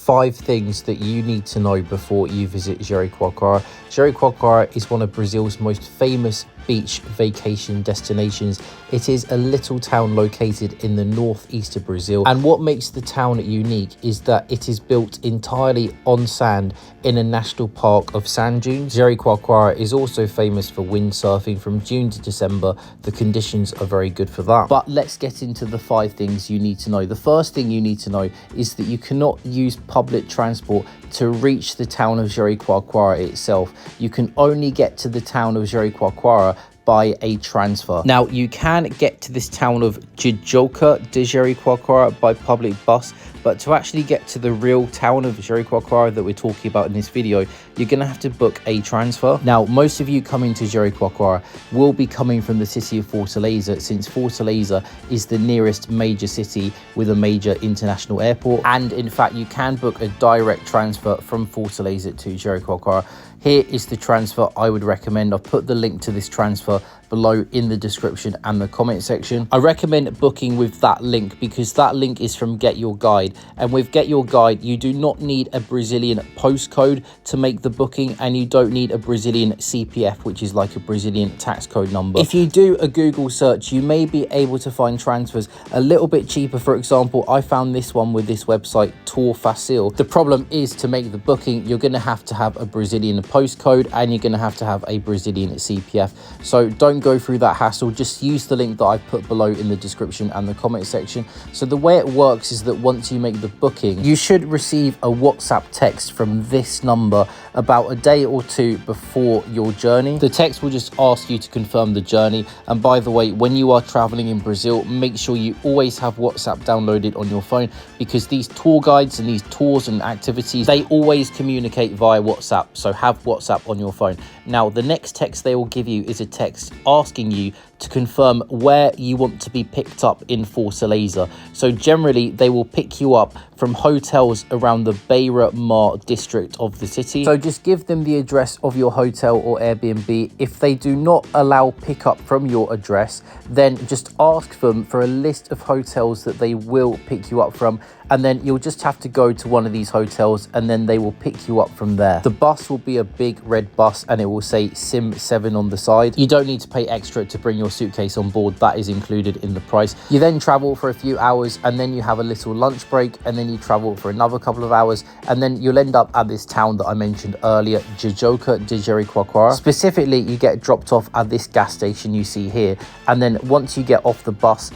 5 things that you need to know before you visit Jericoacoara. Jericoacoara is one of Brazil's most famous beach vacation destinations. It is a little town located in the northeast of Brazil, and what makes the town unique is that it is built entirely on sand in a national park of sand dunes. Jericoacoara is also famous for windsurfing from June to December. The conditions are very good for that. But let's get into the 5 things you need to know. The first thing you need to know is that you cannot use public transport to reach the town of Jericoacoara itself. You can only get to the town of Jericoacoara by a transfer. Now, you can get to this town of Jijoca de Jericoacoara by public bus, but to actually get to the real town of Jericoacoara that we're talking about in this video, you're going to have to book a transfer. Now, most of you coming to Jericoacoara will be coming from the city of Fortaleza, since Fortaleza is the nearest major city with a major international airport. And in fact, you can book a direct transfer from Fortaleza to Jericoacoara. Here is the transfer I would recommend. I've put the link to this transfer below in the description and the comment section. I recommend booking with that link because that link is from Get Your Guide, and with Get Your Guide you do not need a Brazilian postcode to make the booking, and you don't need a Brazilian CPF, which is like a Brazilian tax code number. If you do a Google search, you may be able to find transfers a little bit cheaper. For example, I found this one with this website Tour Facile. The problem is, to make the booking you're going to have a Brazilian postcode and you're going to have a Brazilian CPF, so don't go through that hassle. Just use the link that I put below in the description and the comment section. So the way it works is that once you make the booking, you should receive a WhatsApp text from this number about a day or 2 before your journey. The text will just ask you to confirm the journey. And by the way, when you are traveling in Brazil, make sure you always have WhatsApp downloaded on your phone, because these tour guides and these tours and activities, they always communicate via WhatsApp. So have WhatsApp on your phone. Now, the next text they will give you is a text asking you to confirm where you want to be picked up in Fortaleza. So generally they will pick you up from hotels around the Beira-Mar district of the city. So just give them the address of your hotel or Airbnb. If they do not allow pickup from your address, then just ask them for a list of hotels that they will pick you up from, and then you'll just have to go to one of these hotels and then they will pick you up from there. The bus will be a big red bus and it will say Sim 7 on the side. You don't need to pay extra to bring your suitcase on board. That is included in the price. You then travel for a few hours and then you have a little lunch break, and then you travel for another couple of hours, and then you'll end up at this town that I mentioned earlier, Jijoca de Jericoacoara. Specifically, you get dropped off at this gas station you see here, and then once you get off the bus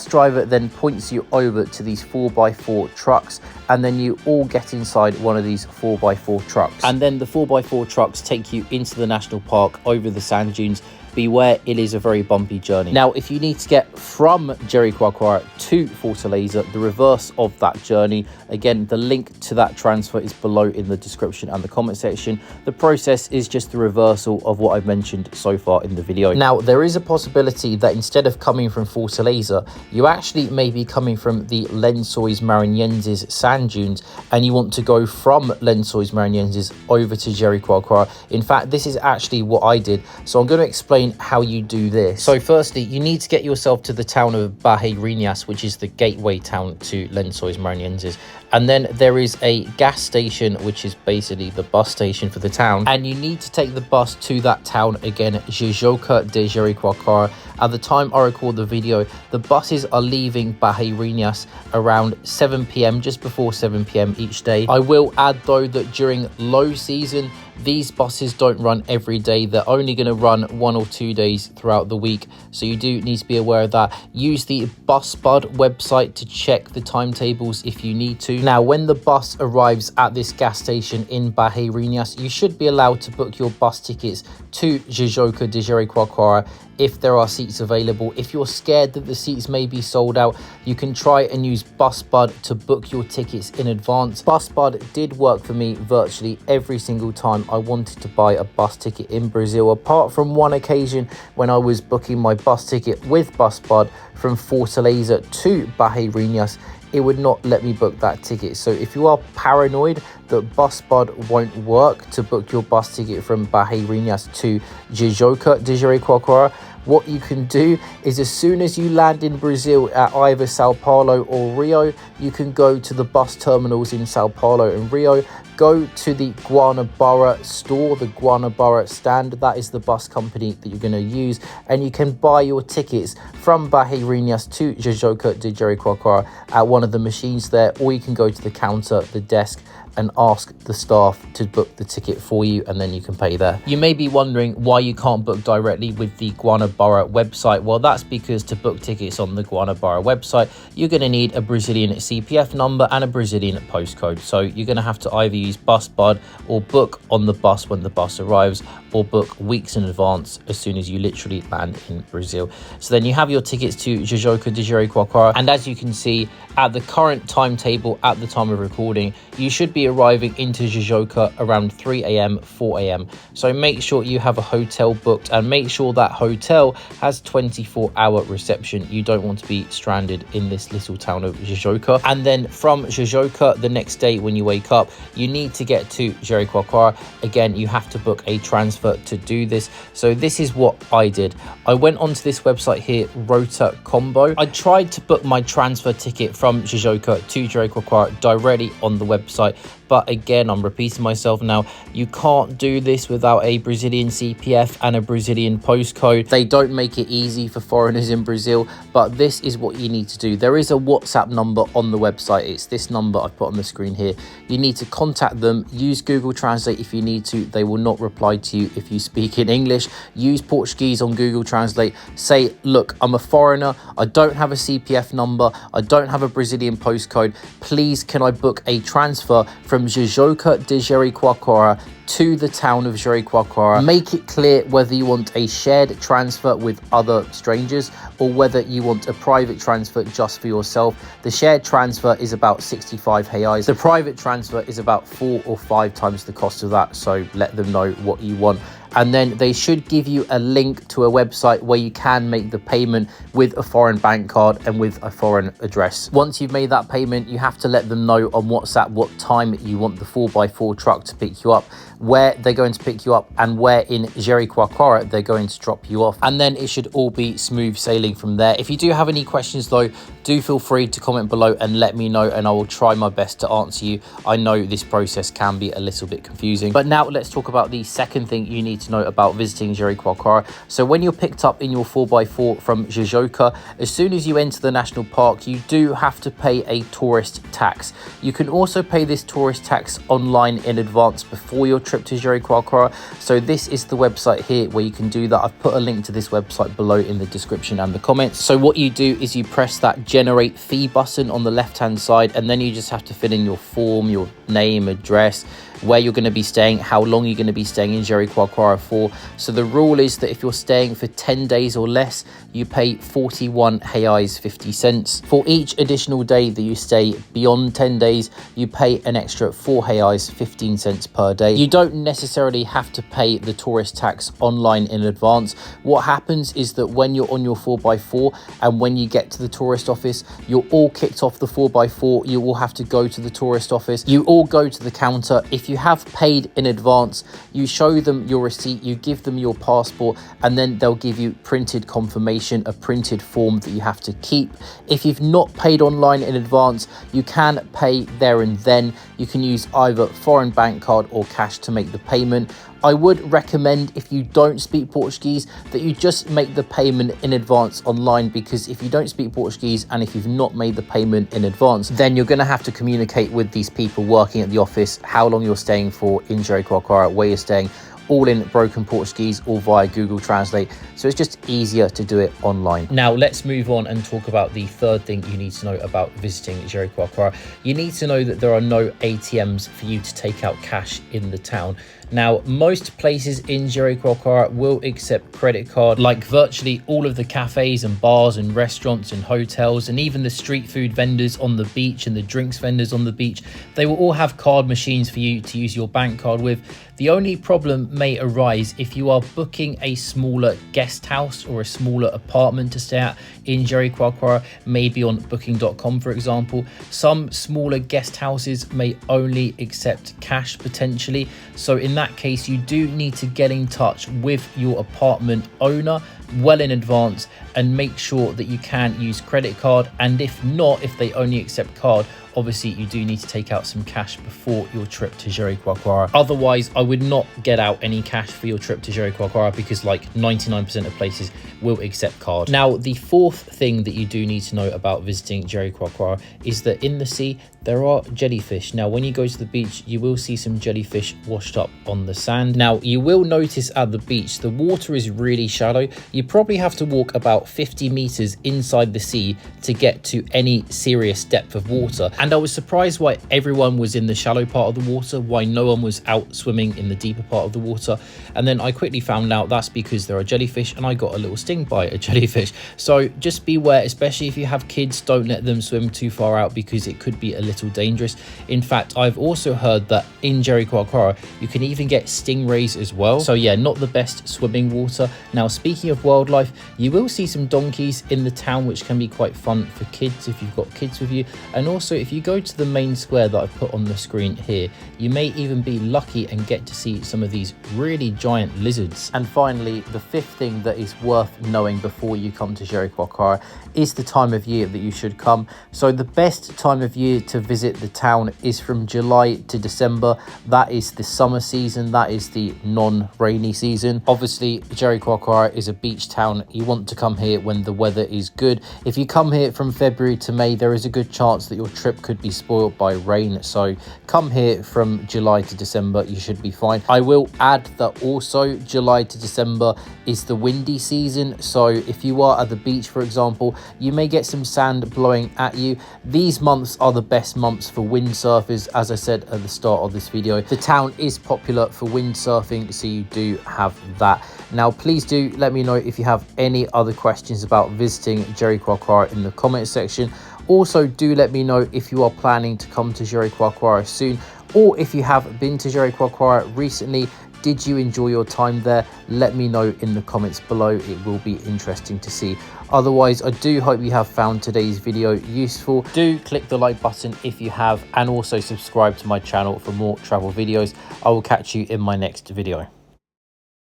driver then points you over to these 4x4 trucks, and then you all get inside one of these 4x4 trucks, and then the 4x4 trucks take you into the national park over the sand dunes. Beware, it is a very bumpy journey. Now, if you need to get from Jericoacoara to Fortaleza, the reverse of that journey, again, the link to that transfer is below in the description and the comment section. The process is just the reversal of what I've mentioned so far in the video. Now, there is a possibility that instead of coming from Fortaleza, you actually may be coming from the Lençóis Maranhenses sand dunes, and you want to go from Lençóis Maranhenses over to Jericoacoara. In fact, this is actually what I did, so I'm going to explain how you do this. So firstly, you need to get yourself to the town of Barreirinhas, which is the gateway town to Lençóis Maranhenses, and then there is a gas station, which is basically the bus station for the town, and you need to take the bus to that town again, Jijoca de Jericoacoara. At the time I record the video, the buses are leaving Barreirinhas around 7 p.m, just before 7 p.m. each day. I will add though that during low season, these buses don't run every day. They're only going to run 1 or 2 days throughout the week, so you do need to be aware of that. Use the BusBud website to check the timetables if you need to. Now, when the bus arrives at this gas station in Barreirinhas, you should be allowed to book your bus tickets to Jijoca de Jericoacoara if there are seats available. If you're scared that the seats may be sold out, you can try and use BusBud to book your tickets in advance. BusBud did work for me virtually every single time I wanted to buy a bus ticket in Brazil, apart from one occasion when I was booking my bus ticket with BusBud from Fortaleza to Barreirinhas. It would not let me book that ticket. So if you are paranoid that BusBud won't work to book your bus ticket from Barreirinhas to Jijoca de Jericoacoara, what you can do is, as soon as you land in Brazil at either Sao Paulo or Rio, you can go to the bus terminals in Sao Paulo and Rio, go to the Guanabara store, the Guanabara stand. That is the bus company that you're going to use, and you can buy your tickets from Barreirinhas to Jijoca de Jericoacoara at one of the machines there, or you can go to the counter, the desk, and ask the staff to book the ticket for you, and then you can pay there. You may be wondering why you can't book directly with the Guanabara website. Well, that's because to book tickets on the Guanabara website, you're going to need a Brazilian CPF number and a Brazilian postcode. So you're going to have to either use BusBud or book on the bus when the bus arrives, or book weeks in advance as soon as you literally land in Brazil. So then you have your tickets to Jijoca de Jericoacoara, and as you can see at the current timetable at the time of recording, you should be arriving into Jijoca around 3 a.m, 4 a.m. So make sure you have a hotel booked, and make sure that hotel has 24-hour reception. You don't want to be stranded in this little town of Jijoca. And then from Jijoca, the next day when you wake up, you need to get to Jericoacoara. Again, you have to book a transfer to do this. So this is what I did. I went onto this website here, Rota Combo. I tried to book my transfer ticket from Jijoca to Jericoacoara directly on the website, but again, I'm repeating myself now, you can't do this without a Brazilian CPF and a Brazilian postcode. They don't make it easy for foreigners in Brazil, but this is what you need to do. There is a WhatsApp number on the website. It's this number I've put on the screen here. You need to contact them. Use Google Translate if you need to. They will not reply to you if you speak in English. Use Portuguese on Google Translate. Say, look, I'm a foreigner. I don't have a CPF number. I don't have a Brazilian postcode. Please, can I book a transfer from Jijoca de Jericoacoara to the town of Jericoacoara? Make it clear whether you want a shared transfer with other strangers or whether you want a private transfer just for yourself. The shared transfer is about 65 reais. The private transfer is about 4 or 5 times the cost of that. So let them know what you want. And then they should give you a link to a website where you can make the payment with a foreign bank card and with a foreign address. Once you've made that payment, you have to let them know on WhatsApp what time you want the 4x4 truck to pick you up, where they're going to pick you up, and where in Jericoacoara they're going to drop you off. And then it should all be smooth sailing from there. If you do have any questions though, do feel free to comment below and let me know, and I will try my best to answer you. I know this process can be a little bit confusing. But now let's talk about the second thing you need to know about visiting Jericoacoara. So when you're picked up in your 4x4 from Jijoca, as soon as you enter the national park, you do have to pay a tourist tax. You can also pay this tourist tax online in advance before your trip to Jericoacoara. So this is the website here where you can do that. I've put a link to this website below in the description and the comments. So what you do is you press that generate fee button on the left hand side, and then you just have to fill in your form, your name, address, where you're going to be staying, how long you're going to be staying in Jericoacoara for. So the rule is that if you're staying for 10 days or less, you pay 41 reais 50 cents. For each additional day that you stay beyond 10 days, you pay an extra 4 reais 15 cents per day. You don't necessarily have to pay the tourist tax online in advance. What happens is that when you're on your 4x4 and when you get to the tourist office, you're all kicked off the 4x4. You will have to go to the tourist office. You all go to the counter. If you have paid in advance, you show them your receipt, you give them your passport, and then they'll give you printed confirmation, a printed form that you have to keep. If you've not paid online in advance, you can pay there and then. You can use either foreign bank card or cash to make the payment. I would recommend, if you don't speak Portuguese, that you just make the payment in advance online, because if you don't speak Portuguese and if you've not made the payment in advance, then you're going to have to communicate with these people working at the office how long you're staying for in Jericoacoara, where you're staying, all in broken Portuguese or via Google Translate. So it's just easier to do it online. Now let's move on and talk about the third thing you need to know about visiting Jericoacoara. You need to know that there are no ATMs for you to take out cash in the town. Now, most places in Jericoacoara will accept credit card, like virtually all of the cafes and bars and restaurants and hotels, and even the street food vendors on the beach and the drinks vendors on the beach. They will all have card machines for you to use your bank card with. The only problem may arise if you are booking a smaller guest house or a smaller apartment to stay at in Jericoacoara, maybe on booking.com, for example. Some smaller guest houses may only accept cash potentially. So in that case, you do need to get in touch with your apartment owner well in advance and make sure that you can use credit card. And if not, if they only accept card, obviously you do need to take out some cash before your trip to Jericoacoara. Otherwise, I would not get out any cash for your trip to Jericoacoara, because like 99% of places will accept card. Now, the fourth thing that you do need to know about visiting Jericoacoara is that in the sea, there are jellyfish. Now, when you go to the beach, you will see some jellyfish washed up on the sand. Now, you will notice at the beach, the water is really shallow. You probably have to walk about 50 meters inside the sea to get to any serious depth of water. And I was surprised why everyone was in the shallow part of the water, why no one was out swimming in the deeper part of the water. And then I quickly found out that's because there are jellyfish, and I got a little sting by a jellyfish. So just beware, especially if you have kids, don't let them swim too far out, because it could be a little dangerous. In fact, I've also heard that in Jericoacoara, you can even get stingrays as well. So yeah, not the best swimming water. Now, speaking of wildlife, you will see some donkeys in the town, which can be quite fun for kids if you've got kids with you. And also, if you go to the main square that I've put on the screen here, you may even be lucky and get to see some of these really giant lizards. And finally, the fifth thing that is worth knowing before you come to Jericoacoara is the time of year that you should come. So the best time of year to visit the town is from July to December. That is the summer season. That is the non-rainy season. Obviously, Jericoacoara is a beach town. You want to come here when the weather is good. If you come here from February to May, there is a good chance that your trip could be spoiled by rain. So come here from July to December, you should be fine. I will add that also July to December is the windy season. So if you are at the beach, for example, you may get some sand blowing at you. These months are the best months for windsurfers. As I said at the start of this video, the town is popular for windsurfing, so you do have that. Now, please do let me know if you have any other questions about visiting Jericoacoara in the comment section. Also, do let me know if you are planning to come to Jericoacoara soon, or if you have been to Jericoacoara recently. Did you enjoy your time there? Let me know in the comments below. It will be interesting to see. Otherwise, I do hope you have found today's video useful. Do click the like button if you have, and also subscribe to my channel for more travel videos. I will catch you in my next video.